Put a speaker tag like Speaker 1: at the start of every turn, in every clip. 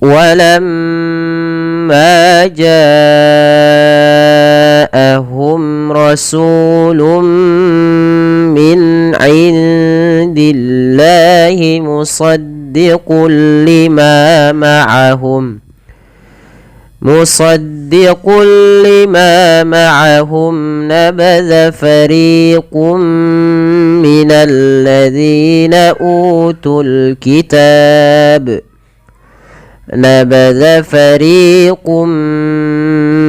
Speaker 1: walamma ja'ahum rasulun min indillahi musaddiqul lima ma'ahum نبذ فريق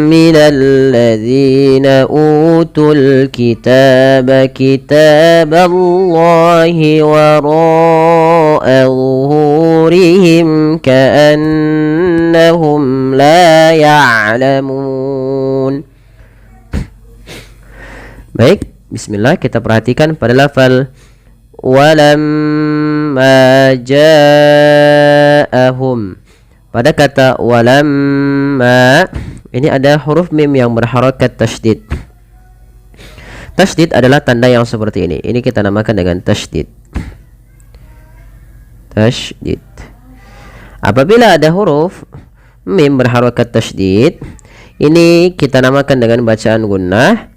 Speaker 1: من الذين أوتوا الكتاب كتاب الله وراء ظهورهم كأنهم لا يعلمون. Baik, bismillah, kita perhatikan pada lafal walamma ja'ahum. Pada kata walamma ini ada huruf mim yang berharakat tasydid. Tasydid adalah tanda yang seperti ini. Ini kita namakan dengan tasydid. Tasydid. Apabila ada huruf mim berharakat tasydid, ini kita namakan dengan bacaan gunnah,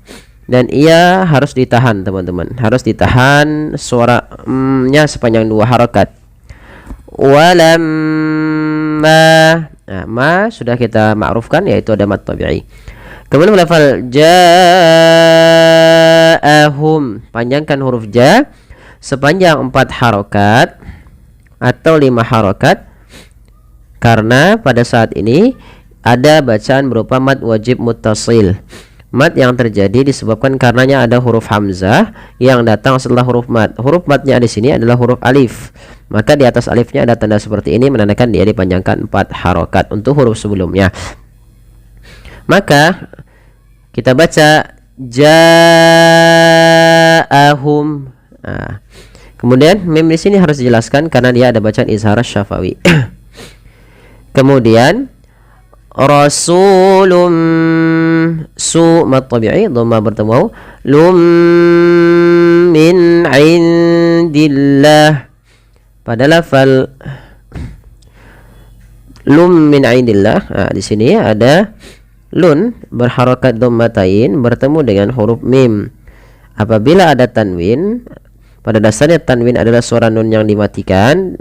Speaker 1: dan ia harus ditahan, teman-teman. Harus ditahan suaranya sepanjang 2 harakat. Walamma, nah, ma sudah kita ma'rufkan, yaitu ada mad tabi'i. Kemudian lafal ja'ahum, panjangkan huruf ja sepanjang 4 harakat atau 5 harakat, karena pada saat ini ada bacaan berupa mad wajib muttasil. Mad yang terjadi disebabkan karenanya ada huruf hamzah yang datang setelah huruf mad. Huruf madnya di sini adalah huruf alif. Maka di atas alifnya ada tanda seperti ini menandakan dia dipanjangkan 4 harokat untuk huruf sebelumnya. Maka kita baca ja'ahum. Nah, kemudian mim di sini harus dijelaskan karena dia ada bacaan izhar syafawi. Kemudian rasulum, su mad tabi'i dhamma bertemu lum min indillah. Pada lafal lum min indillah, nah, di sini ada lun berharakat dhammatain bertemu dengan huruf mim. Apabila ada tanwin, pada dasarnya tanwin adalah suara nun yang dimatikan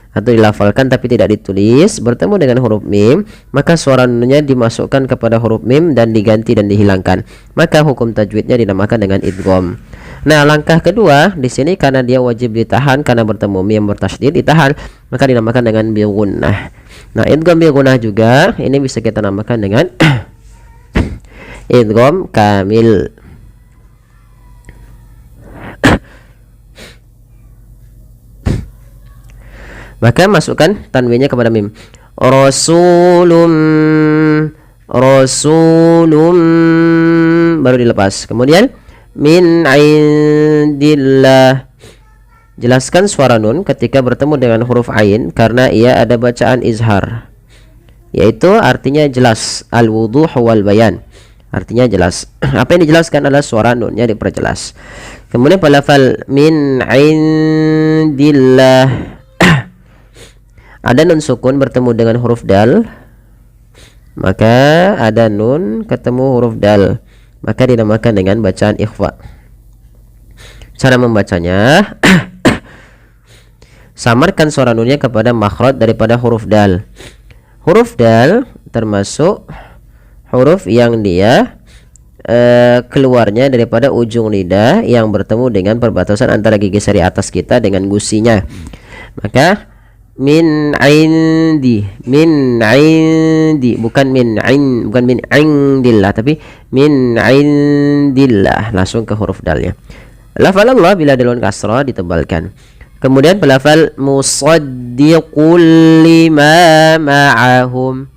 Speaker 1: atau dilafalkan tapi tidak ditulis, bertemu dengan huruf mim, maka suara nunnya dimasukkan kepada huruf mim dan diganti dan dihilangkan. Maka hukum tajwidnya dinamakan dengan idgham. Nah, langkah kedua di sini karena dia wajib ditahan karena bertemu mim bertasydid, ditahan, maka dinamakan dengan bi gunnah. Nah, idgham bi gunnah juga ini bisa kita namakan dengan idgham kamil. Maka masukkan tanwinnya kepada mim. Rasulum, rasulum, baru dilepas. Kemudian min indillah. Jelaskan suara nun ketika bertemu dengan huruf ain karena ia ada bacaan izhar, yaitu artinya jelas, al-wuduh wal bayan. Artinya jelas. Apa yang dijelaskan adalah suara nunnya diperjelas. Kemudian pada lafal min indillah ada nun sukun bertemu dengan huruf dal, maka ada nun ketemu huruf dal, maka dinamakan dengan bacaan ikhfa. Cara membacanya samarkan suara nunnya kepada makhraj daripada huruf dal. Huruf dal termasuk huruf yang dia keluarnya daripada ujung lidah yang bertemu dengan perbatasan antara gigi seri atas kita dengan gusinya. Maka min indi, bukan min indillah, tapi min indillah, langsung ke huruf dalnya. Lafal Allah bila dalun kasrah ditebalkan. Kemudian pelafal musaddiqul lima ma'ahum.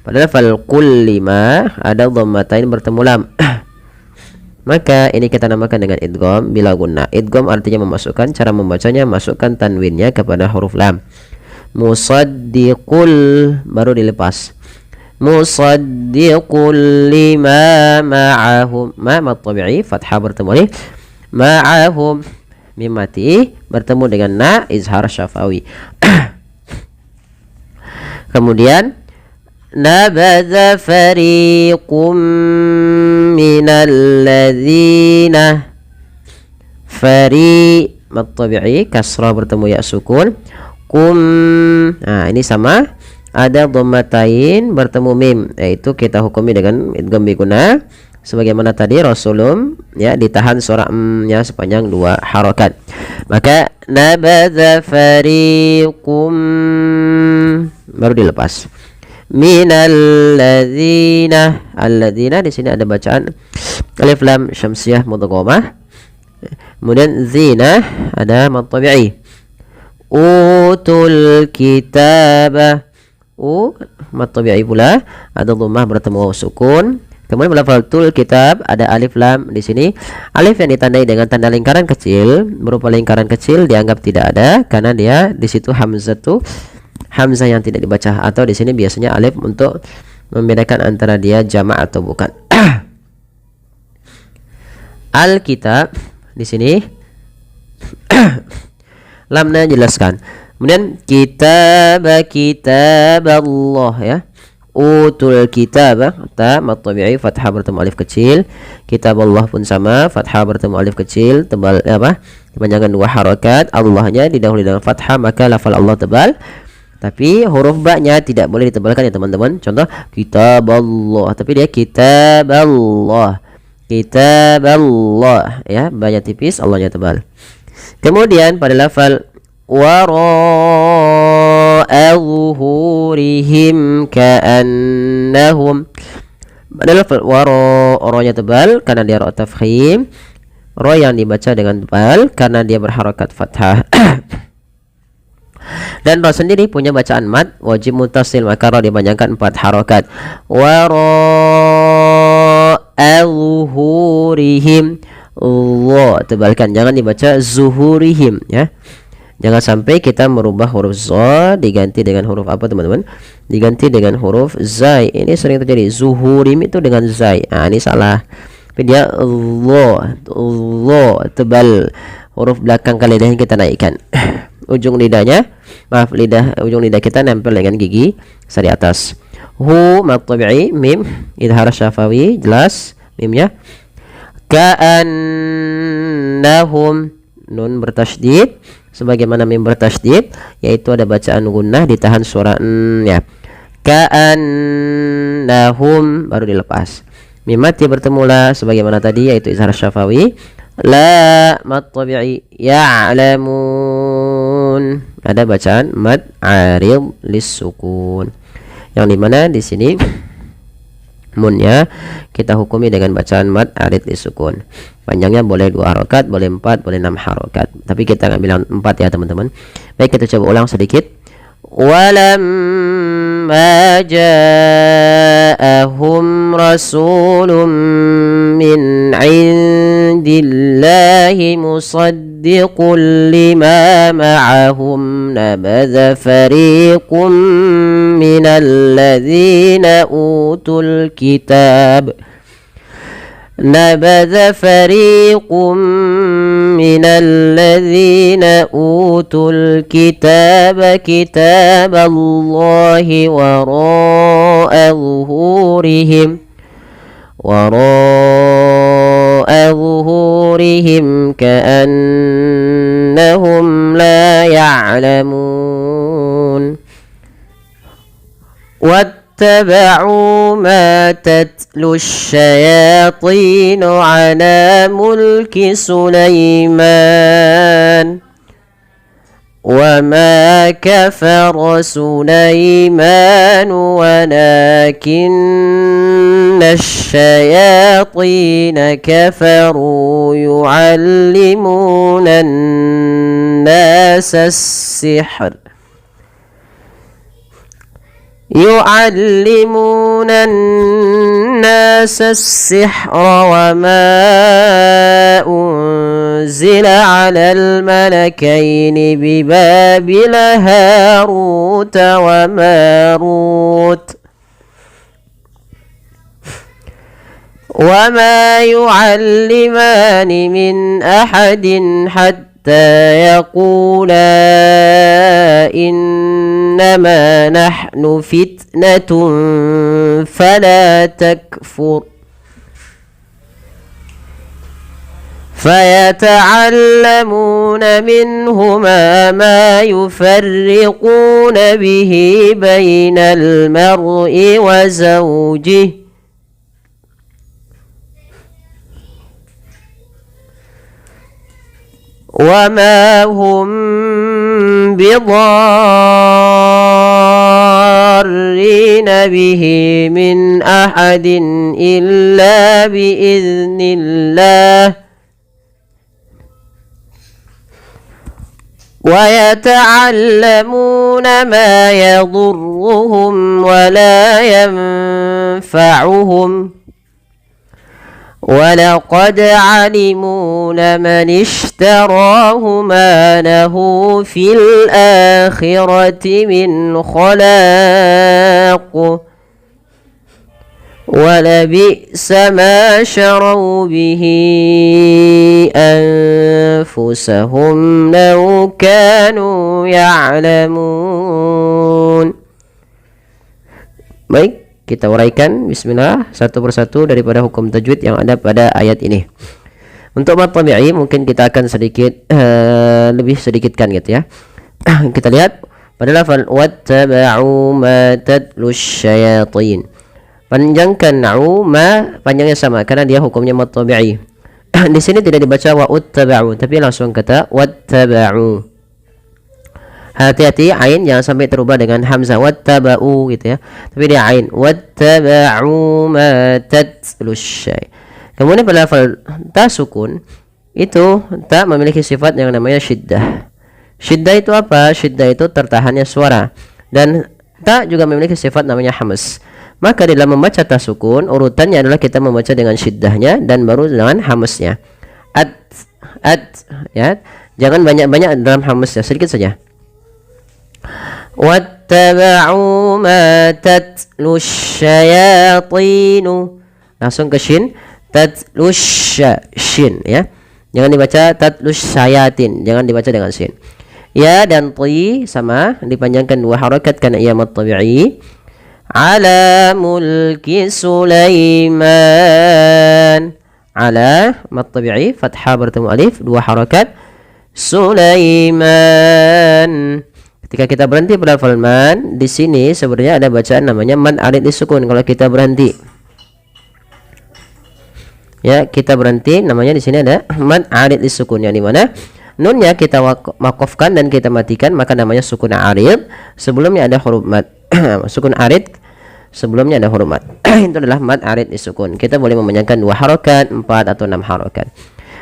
Speaker 1: Pada lafal qul lima ada dhammatain bertemu lam. Maka ini kita namakan dengan idgham bila gunnah. Idgham artinya memasukkan, cara membacanya masukkan tanwinnya kepada huruf lam. Musaddiqul baru dilepas. Musaddiqul lima ma'ahum. Ma tabi'i fathah bertemu nih. Ma'ahum mim mati bertemu dengan na izhar syafawi. Kemudian nabadza fariqum minal ladzina, fari mad tabi'i kasrah bertemu ya sukun, kum, nah ini sama ada dhammatain bertemu mim, yaitu kita hukumi dengan idgham bi gunnah sebagaimana tadi rasulum ya ditahan suara nya sepanjang 2 harokat. Maka nabadza fariqum baru dilepas. Minal ladzina, alladzina di sini ada bacaan alif lam syamsiyah mudghamah. Kemudian zina ada mad tabi'i. Utul kitaba, mad tabi'i pula ada dhammah bertemu sukun. Kemudian lafal kitab ada alif lam di sini. Alif yang ditandai dengan tanda lingkaran kecil berupa lingkaran kecil dianggap tidak ada karena dia di situ hamzah yang tidak dibaca, atau di sini biasanya alif untuk membedakan antara dia jamak atau bukan. Al-kitab di sini lamnya jelaskan. Kemudian kitaballah ya. Utul kitabah ta mad tabi'i fathah bertemu alif kecil. Kitaballah pun sama, fathah bertemu alif kecil, tebal apa? Dipanjangkan 2 harokat. Allahnya didahului dengan fathah, maka lafal Allah tebal. Tapi huruf ba-nya tidak boleh ditebalkan ya teman-teman. Contoh kitaballah, tapi dia kitaballah. Kitaballah ya, ba-nya tipis, Allah-nya tebal. Kemudian pada lafal wara'a zuhurihim ka'annahum, pada lafal ro-nya tebal karena dia ro tafkhim, ro yang dibaca dengan tebal karena dia berharokat fathah. Dan ro sendiri punya bacaan mad wajib muttasil, maka ro dipanjangkan 4 harokat. Wara'a zuhurihim, Allah tebalkan, jangan dibaca zuhurihim ya. Jangan sampai kita merubah huruf za diganti dengan huruf apa teman-teman? Diganti dengan huruf zai. Ini sering terjadi. Zuhurim itu dengan zai. Nah, ini salah. Tapi dia Allah tebal. Huruf belakang lidahnya kita naikkan. Ujung lidahnya, ujung lidah kita nempel dengan gigi sari atas. Hu mad tabi'i mim idhar syafawi jelas mimnya. Ka'annahum, nun bertasydid sebagaimana mim bertasydid, yaitu ada bacaan gunnah ditahan suara n ya. Ka'annahum baru dilepas. Mim mati bertemu la sebagaimana tadi, yaitu izhar syafawi. La mad tabi'i ya'lamun, ada bacaan mad arid lis-sukun, yang dimana di sini munnya kita hukumi dengan bacaan mad arid lis-sukun. Panjangnya boleh 2 harokat, boleh 4, boleh 6 harokat. Tapi kita nggak bilang 4 ya teman-teman. Baik, kita coba ulang sedikit. Walamma ja'ahum rasulun min indillahi musaddiqun lima ma'ahum nabadha fariqum minal ladzina utul kitab. نبذ فريق من الذين أوتوا الكتاب كتاب الله وراء ظهورهم كأنهم لا يعلمون. واتبعوا ما تتلو الشياطين على ملك سليمان وما كفر سليمان ولكن الشياطين كفروا يعلمون الناس السحر وما أنزل على الملكين ببابل هاروت وماروت وما يعلمان من أحد حتى يقولا إنما نحن فتنة فلا تكفر فيتعلمون منهما ما يفرقون به بين المرء وزوجه وما هم بضارين به من أحد إلا بإذن الله ويتعلمون ما يضرهم ولا ينفعهم ولقد علموا لمن اشتراه ما له في الآخرة من خلاق ولبئس ما شروا به أنفسهم لو كانوا يعلمون. Baik, kita uraikan bismillah satu persatu daripada hukum tajwid yang ada pada ayat ini. Untuk mad tabi'i mungkin kita akan sedikit lebih sedikitkan gitu ya. Kita lihat pada lafal wattaba'u ma tatlu syayatin. Panjangkan na'u ma panjangnya sama karena dia hukumnya mad tabi'i. Di sini tidak dibaca wa uttaba'u tapi langsung kata wattaba'u. Hati-hati ain jangan sampai terubah dengan hamzah wattaba'u gitu ya. Tapi dia ain wattaba'u ma tatlu syai. Kemudian pada lafal ta sukun itu ta memiliki sifat yang namanya syiddah. Syiddah itu apa? Syiddah itu tertahannya suara dan ta juga memiliki sifat namanya hamas. Maka dalam membaca tasukun urutannya adalah kita membaca dengan syiddahnya dan baru dengan hamasnya. At ya. Jangan banyak-banyak dalam hamasnya, sedikit saja. Wattaba'u ma tatlu syayatinu. Langsung ke shin, tatlu shin ya. Jangan dibaca tatlu syayatin, jangan dibaca dengan shin. Ya dan ti sama dipanjangkan dua harakat karena ia mad tabi'i. Ala mulki Sulaiman. Ala mad tabi'i fathah bertemu alif dua harakat Sulaiman. Ketika kita berhenti pada lafal man di sini sebenarnya ada bacaan namanya mad arid disukun. Kalau kita berhenti ya kita berhenti namanya di sini ada mad arid disukun yang di mana nunnya kita wakafkan dan kita matikan maka namanya sukun arid. Sebelumnya ada huruf mad. Sukun arid sebelumnya ada huruf mad. Itu adalah mad arid disukun. Kita boleh memanjangkan 2 harokat, 4 atau 6 harokat.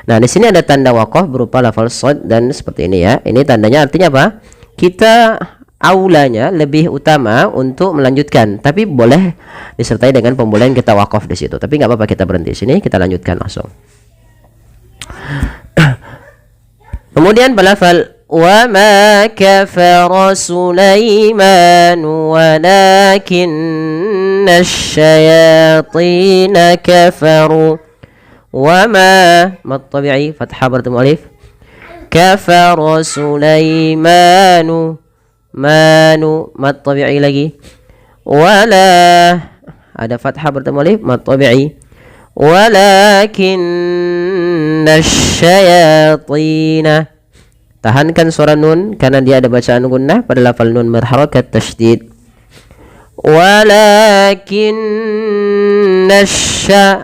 Speaker 1: Nah, di sini ada tanda waqaf berupa lafal shad dan seperti ini ya. Ini tandanya artinya apa? Kita aulanya lebih utama untuk melanjutkan, tapi boleh disertai dengan pembolehan kita waqaf di situ. Tapi nggak apa-apa kita berhenti di sini, kita lanjutkan langsung. Kemudian balafal wa ma kafara Sulaiman walakinna asyayatin kafaru. Wa ma mad tabi'i fathah bertemu alif. Kafara Sulaimanu manu mad tabi'i lagi. Wala ada fathah bertemu alif mad tabi'i. Walakinna asyayatin. Tahankan suara nun karena dia ada bacaan gunnah pada lafal nun berharakat tasydid. Walakinna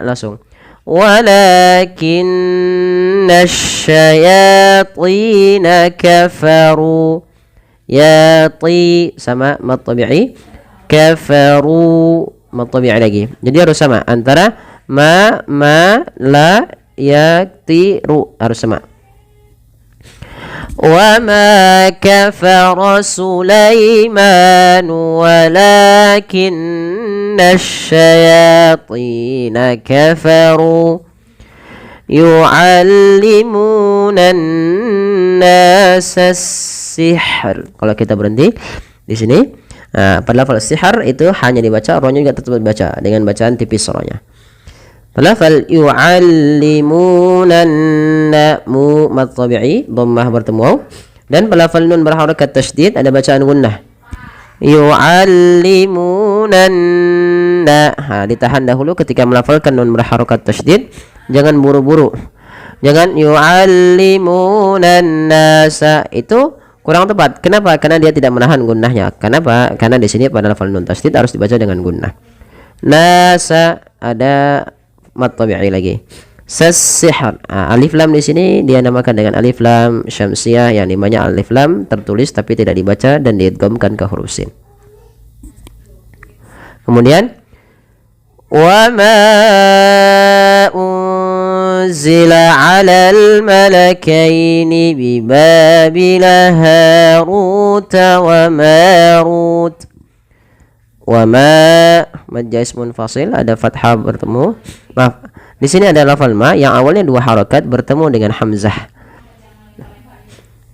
Speaker 1: langsung. Walakinna asyayatin kafaru. Yati sama mad tabi'i. Kafaru mad tabi'i lagi. Jadi harus sama antara ma la yaktiru harus sama. وما كفر سليمان ولكن الشياطين كفروا يعلمون الناس السحر. Kalau kita berhenti di sini pada lafal sihar itu hanya dibaca, rohnya juga tetap dibaca dengan bacaan tipis rohnya. Lafal yu'allimunan mu mad tabi'i dhammah bertemu waw. Dan pada lafal nun berharakat tasydid ada bacaan gunnah. Yu'allimunan, ditahan dahulu ketika melafalkan nun berharakat tasydid, jangan buru-buru. Jangan yu'allimunan nasa, itu kurang tepat. Kenapa? Karena dia tidak menahan gunnahnya. Kenapa? Karena di sini pada lafal nun tasydid harus dibaca dengan gunnah. Nasa ada mad tabi'i lagi. Sasihr, alif lam di sini dia namakan dengan alif lam syamsiyah, yang namanya alif lam tertulis tapi tidak dibaca dan diidghamkan ke huruf sin. Kemudian wa ma unzila 'alal malakaini bi babila harut wa marut. Wa ma majaz munfasil, ada fathah bertemu. Maaf, di sini ada lafal ma yang awalnya dua harakat bertemu dengan hamzah,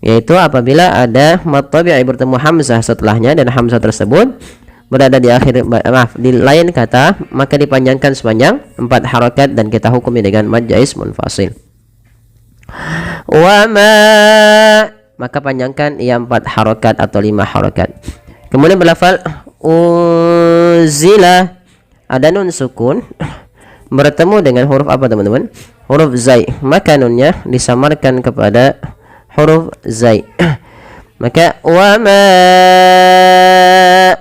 Speaker 1: yaitu apabila ada mad tabi'i bertemu hamzah setelahnya dan hamzah tersebut berada di akhir, di lain kata, maka dipanjangkan sepanjang 4 harakat dan kita hukumi dengan mad jaiz munfasil. Wa ma, maka panjangkan ia 4 harakat atau 5 harakat. Kemudian berlafal unzila, ada nun sukun bertemu dengan huruf apa teman-teman? Huruf zai, maka nunnya disamarkan kepada huruf zai. Maka wa ma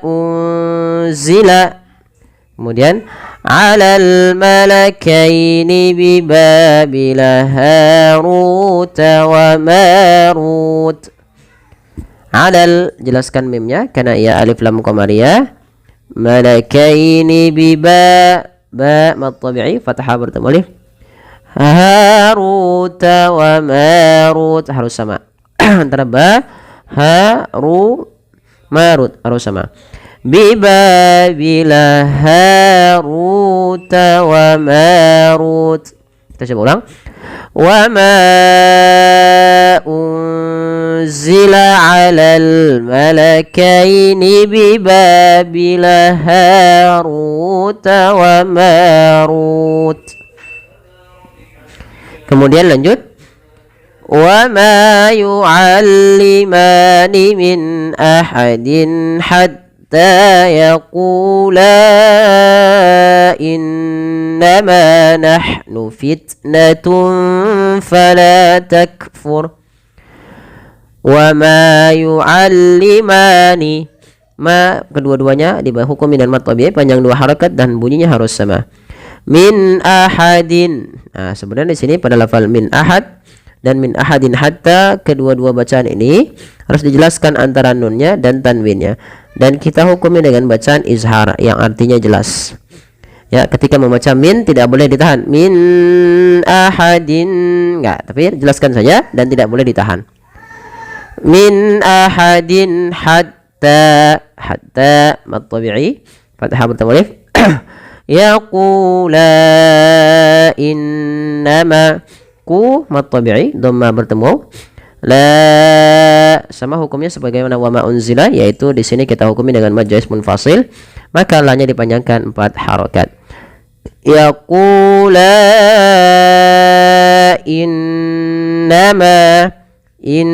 Speaker 1: unzila, kemudian 'alal malakaini bi babila harut wa marut. 'Alal, jelaskan mimnya karena ia alif lam qamariyah. Malakaini bi ba mad tabi'i fathah bertemu alif. Harut wa marut harus sama. Antara ba marut harus sama. Bi babila harut wa marut. Kita coba ulang. Wa ma unzila 'alal malakaini bi babila harut wa marut. Kemudian lanjut. Wa ma yu'allimani min ahadin hatta yaqula innama nahnu fitnatun fala takfur. Wa ma yu'allimani, ma kedua-duanya dihukumi dan mad tabi'i panjang 2 harakat dan bunyinya harus sama. Min ahadin, sebenarnya di sini pada lafal min ahad dan min ahadin hatta, kedua-dua bacaan ini harus dijelaskan antara nunnya dan tanwinnya, dan kita hukumi dengan bacaan izhar yang artinya jelas. Ya, ketika membaca min tidak boleh ditahan. Min ahadin, enggak, tapi jelaskan saja dan tidak boleh ditahan. Min ahadin hatta mad tabi'i fathah bertemu alif. Yaqula innama, ku mad tabi'i dhamma bertemu. La sama hukumnya sebagaimana wa ma unzila, yaitu di sini kita hukumi dengan mad jaiz munfasil, maka la-nya dipanjangkan 4 harakat. Yaqula innama, in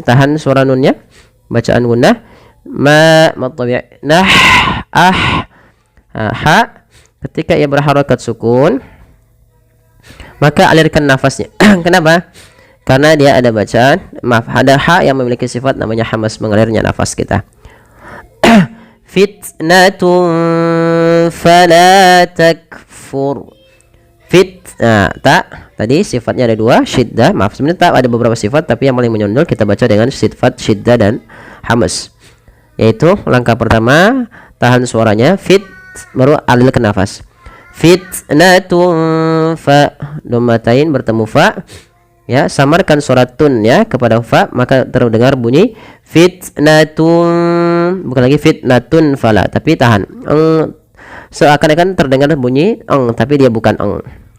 Speaker 1: tahan suara nunnya, bacaan gunnah. Ma mad tabi'i nah ha, ketika ia berharakat sukun maka alirkan nafasnya. Kenapa? Karena dia ada bacaan, ada ha yang memiliki sifat namanya hamas, mengalirnya nafas kita. Fitnatun fala takfur. Ta tadi sifatnya ada 2, syiddah, maaf sebenarnya tak ada beberapa sifat, tapi yang paling menonjol kita baca dengan sifat syiddah dan hamas, yaitu langkah pertama tahan suaranya fit, baru alirkan nafas. Fitnatun fa, dhammatain bertemu fa, ya, samarkan suara tun ya kepada fa, maka terdengar bunyi fitnatun, bukan lagi fitnatun fala, tapi tahan. Seakan-akan terdengar bunyi tapi dia bukan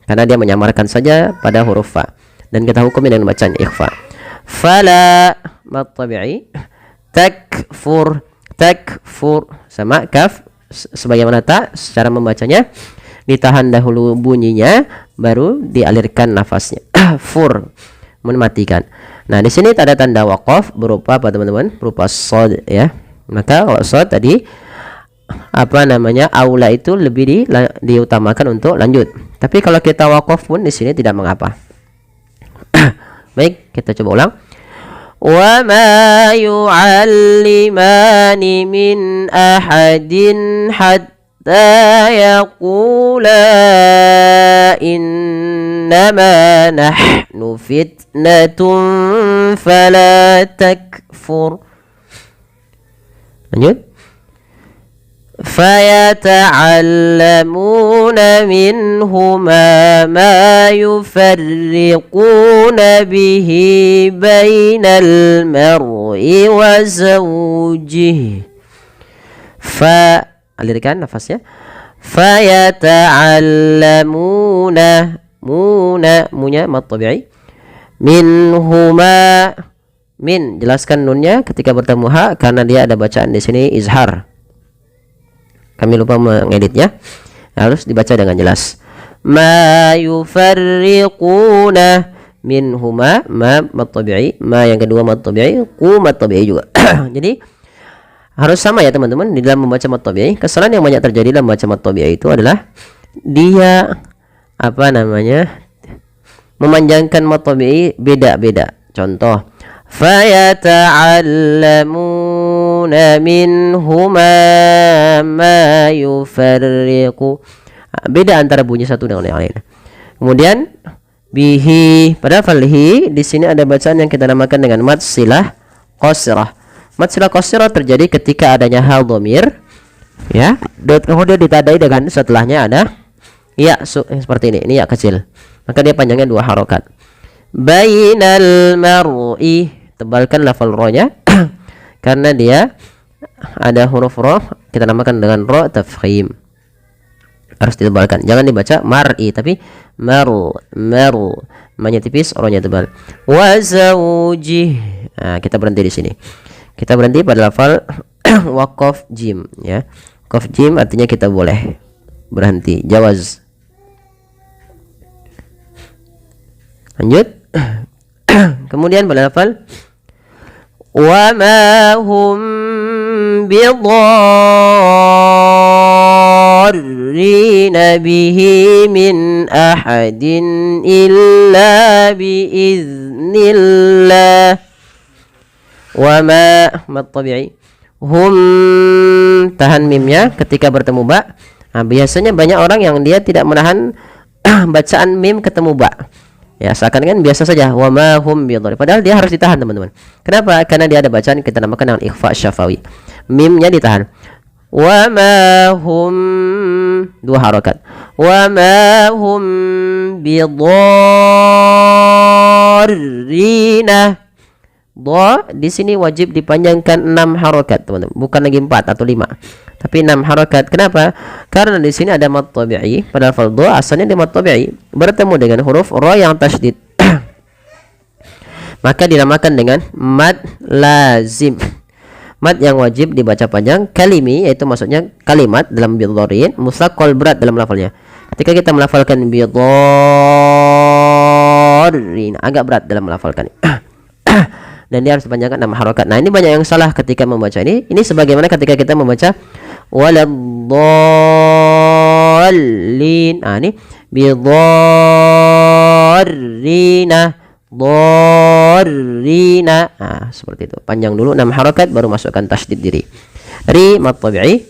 Speaker 1: karena dia menyamarkan saja pada huruf fa, dan kita hukumi dengan bacaan ikhfa. Fala mad tabi'i. Takfur sama kaf sebagaimana ta secara membacanya. ditahan dahulu bunyinya, baru dialirkan nafasnya. Fur, mematikan. Nah, di sini ada tanda waqaf berupa apa teman-teman? Berupa shad ya. Maka kalau shad tadi apa namanya? Aula itu lebih diutamakan untuk lanjut. Tapi kalau kita waqaf pun di sini tidak mengapa. Baik, kita coba ulang. Wa ma yu'allimani min ahadin hatta yaqula innama nahnu fitnatun fala takfur. Lanjut. فيتعلمون منهما ما يفرقون به بين المرء وزوجه. alirkan nafasnya. فيتعلمون munya mad tabi'i minhuma min, jelaskan nunnya ketika bertemu ha karena dia ada bacaan di sini izhar. Kami lupa mengeditnya, harus dibaca dengan jelas. Ma yufarriquna minhuma, ma mad tabi'i, ma yang kedua mad tabi'i, qu mad tabi'i juga. Jadi harus sama ya teman-teman di dalam membaca mad tabi'i. Kesalahan yang banyak terjadi dalam membaca mad tabi'i itu adalah dia apa namanya? Memanjangkan mad tabi'i beda-beda. Contoh, fayata'allamuna minhuma ma yufarriqu. Beda antara bunyi satu dengan yang lain. Kemudian bihi, pada falhi di sini ada bacaan yang kita namakan dengan mad silah qasrah. Mad silah qasrah terjadi ketika adanya hal dhamir ya, kemudian ditandai dengan setelahnya ada ya seperti ini ya kecil. Maka dia panjangnya 2 harokat. Bainal mar'i, tebalkan lafal ro-nya karena dia ada huruf ro, kita namakan dengan ro tafkhim. Harus ditebalkan, jangan dibaca mar'i tapi maru, ma-nya tipis, ro-nya tebal. Wa zawjih. Nah, kita berhenti di sini. Kita berhenti pada lafal waqaf jim ya. Qaf jim artinya kita boleh berhenti, jawaz. Lanjut. Kemudian pada lafal wa ma hum bidarrina bihi min ahadin illa biiznillah. Wa ma mad tabi'i, hum tahan mimnya ketika bertemu ba. Nah, biasanya banyak orang yang dia tidak menahan bacaan mim ketemu ba. Ya, seakan-akan biasa saja wa ma hum bidhar. Padahal dia harus ditahan, teman-teman. Kenapa? Karena dia ada bacaan kita namakan dengan ikhfa syafawi. Mimnya ditahan. Wa ma hum, 2 harokat. Wa ma hum bidharrina. Dha di sini wajib dipanjangkan 6 harokat, teman-teman. Bukan lagi 4 atau 5. Tapi 6 harokat. Kenapa? Karena di sini ada mad tabi'i. Pada lafal dha asalnya di mad tabi'i bertemu dengan huruf ra yang tasydid. Maka dinamakan dengan mad lazim. Mad yang wajib dibaca panjang, kalimi yaitu maksudnya kalimat dalam bidharin, musaqqal berat dalam lafalnya. Ketika kita melafalkan bidharin agak berat dalam melafalkan. Dan dia harus dipanjangkan 6 harokat. Nah, ini banyak yang salah ketika membaca ini. Ini sebagaimana ketika kita membaca waladhdallin. Nah, ini bidharrina, dharrina. Nah, seperti itu. Panjang dulu 6 harokat baru masukkan tasydid diri. Ri mad tabi'i,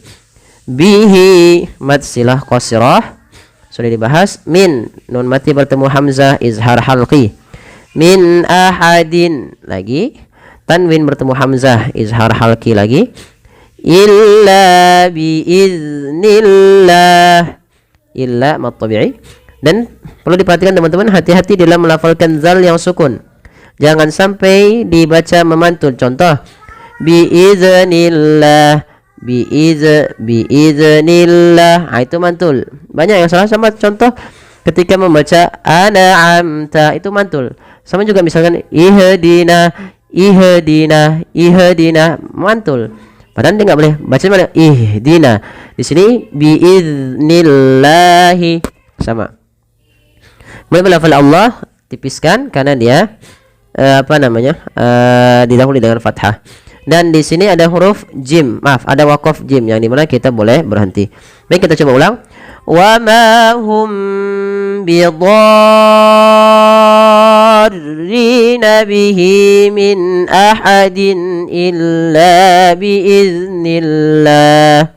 Speaker 1: bihi mad silah qasrah. Sudah dibahas. Min nun mati bertemu hamzah izhar halqi. Min ahadin lagi, tanwin bertemu hamzah izhar halqi lagi. Illa biiznillah, illa mad tabi'i. Dan perlu diperhatikan teman-teman, hati-hati dalam melafalkan zal yang sukun. Jangan sampai dibaca memantul. Contoh biiznillah, biiznillah. Itu mantul. Banyak yang salah sama contoh ketika membaca an'amta, itu mantul. Sama juga misalkan ihdina, mantul. Padahal dia nggak boleh baca mana ihdina. Di sini biiznillahi sama. Kemudian lafal Allah tipiskan karena dia didahului dengan fathah. Dan di sini ada huruf jim, maaf, ada waqaf jim yang dimana kita boleh berhenti. Baik, kita coba ulang. Wa ma hum bidarrina bihi min ahadin illa biiznillah.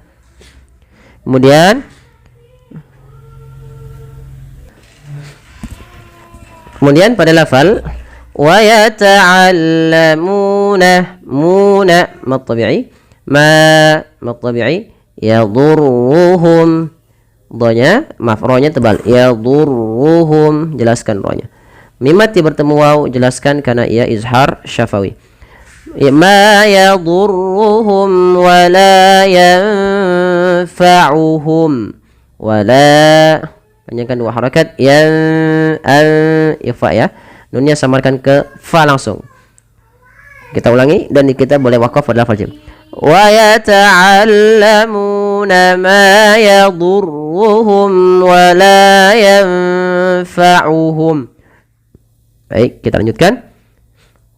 Speaker 1: Kemudian pada lafal wa yata'allamuna muna mad tabi'i mad tabi'i yadurruhum donya maaf ronya tebal yadurruhum jelaskan ronya. Mim mati bertemu waw jelaskan karena ia izhar syafawi. Ma yadurruhum wa la yanfa'uhum wa la panjangkan dua harakat yang ifa ya. Nunnya samarkan ke fa langsung. Kita ulangi dan kita boleh waqaf pada lafal jim. Wa yata'allamuna ma yadurruhum wa la yanfa'uhum. Baik, kita lanjutkan.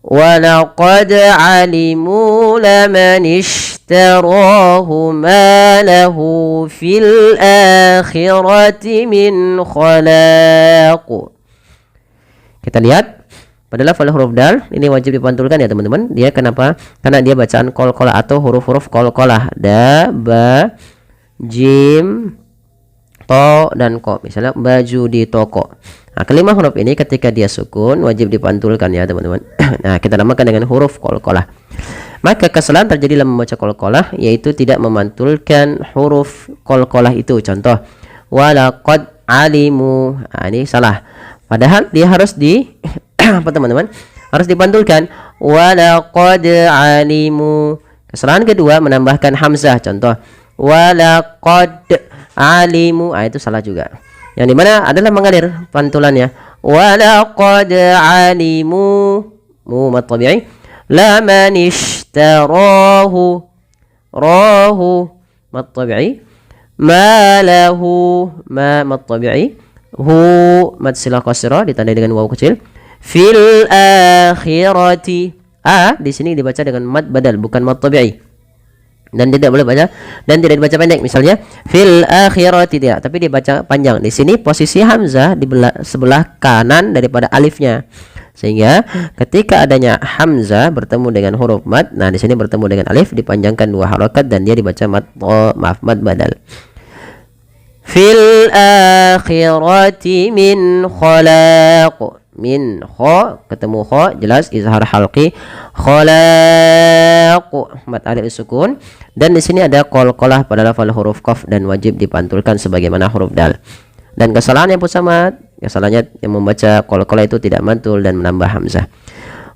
Speaker 1: Wa laqad 'alimu laman ishtarahu ma lahu fil akhirati min khalaq. Kita lihat pada lafal huruf dal ini wajib dipantulkan ya teman-teman. Dia kenapa? Karena dia bacaan qalqalah atau huruf-huruf qalqalah. Da, ba, jim, to dan ko. Misalnya baju di toko. Nah, kelima huruf ini ketika dia sukun wajib dipantulkan ya teman-teman. Nah, kita namakan dengan huruf qalqalah. Maka kesalahan terjadi dalam membaca qalqalah yaitu tidak memantulkan huruf qalqalah itu. Contoh, walaqad alimu. Nah, ini salah. Padahal dia harus apa teman-teman? Harus dipantulkan. Walaqad alimu. Kesalahan kedua menambahkan hamzah. Contoh, walaqad alimu. Itu salah juga. Yang dimana adalah mengalir pantulannya. Walaqad alimu. Mu mad tabi'i. Laman ishtarahu. Rahu mad tabi'i. Ma lahu. Ma mad tabi'i. Hu mad silah qasrah ditandai dengan waw kecil. Fil akhirati. Di sini dibaca dengan mad badal bukan mad tabi'i. Dan tidak boleh baca dan tidak dibaca pendek. Misalnya fil akhirati tidak, tapi dibaca panjang. Di sini posisi hamzah di sebelah kanan daripada alifnya. Sehingga ketika adanya hamzah bertemu dengan huruf mad, nah di sini bertemu dengan alif dipanjangkan dua harakat dan dia dibaca mad badal. Fil akhirati min khalaq. Min kha ketemu kha jelas izhar halqi. Khalaq mad alif sukun. Dan di sini ada qalqalah pada lafal huruf qaf dan wajib dipantulkan sebagaimana huruf dal. Dan kesalahan yang sama, kesalahannya yang membaca qalqalah itu tidak mantul dan menambah hamzah.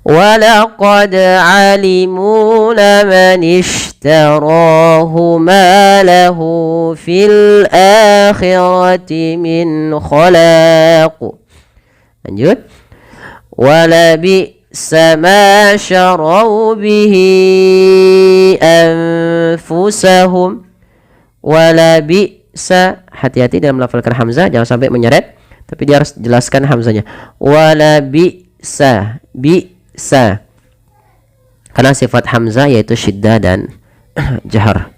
Speaker 1: وَلَقَدْ عَلِمُوا لَمَنِ اشْتَرَاهُ مَا لَهُ فِي الْآخِرَةِ مِنْ خَلَاقٍ. Lanjut. وَلَبِئْسَ مَا شَرَوْا بِهِ أَنفُسَهُمْ. وَلَبِئْسَ, hati-hati dalam melafalkan hamzah, jangan sampai menyeret, tapi dia harus jelaskan hamzahnya. وَلَبِئْسَ karena sifat hamzah yaitu syiddah dan jahar.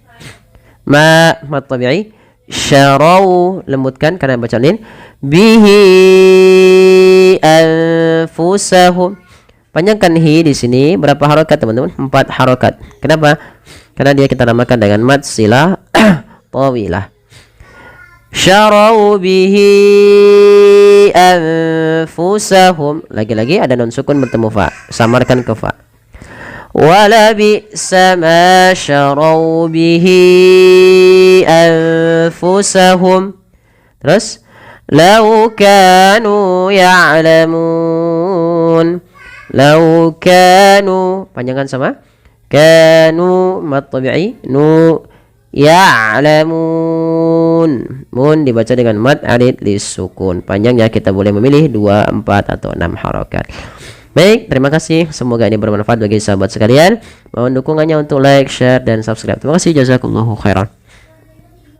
Speaker 1: Mad tabi'i. Syarau lembutkan karena baca lin. Bihi anfusahum. Panjangkan hi di sini berapa harokat teman-teman? 4 harokat. Kenapa? Karena dia kita namakan dengan mad silah tawilah. Syarau bihi anfusahum. Lagi-lagi ada nun sukun bertemu fa, samarkan ke fa. Wala bi'sa ma syarau bihi anfusahum. Terus law kanu ya'lamun. Law kanu, panjangan sama kanu mad tabi'i. Nu ya'lamun. Mun dibaca dengan mad alif lis sukun. Panjangnya kita boleh memilih 2, 4 atau 6 harakat. Baik, terima kasih. Semoga ini bermanfaat bagi sahabat sekalian. Mohon dukungannya untuk like, share, dan subscribe. Terima kasih. Jazakumullahu khairan.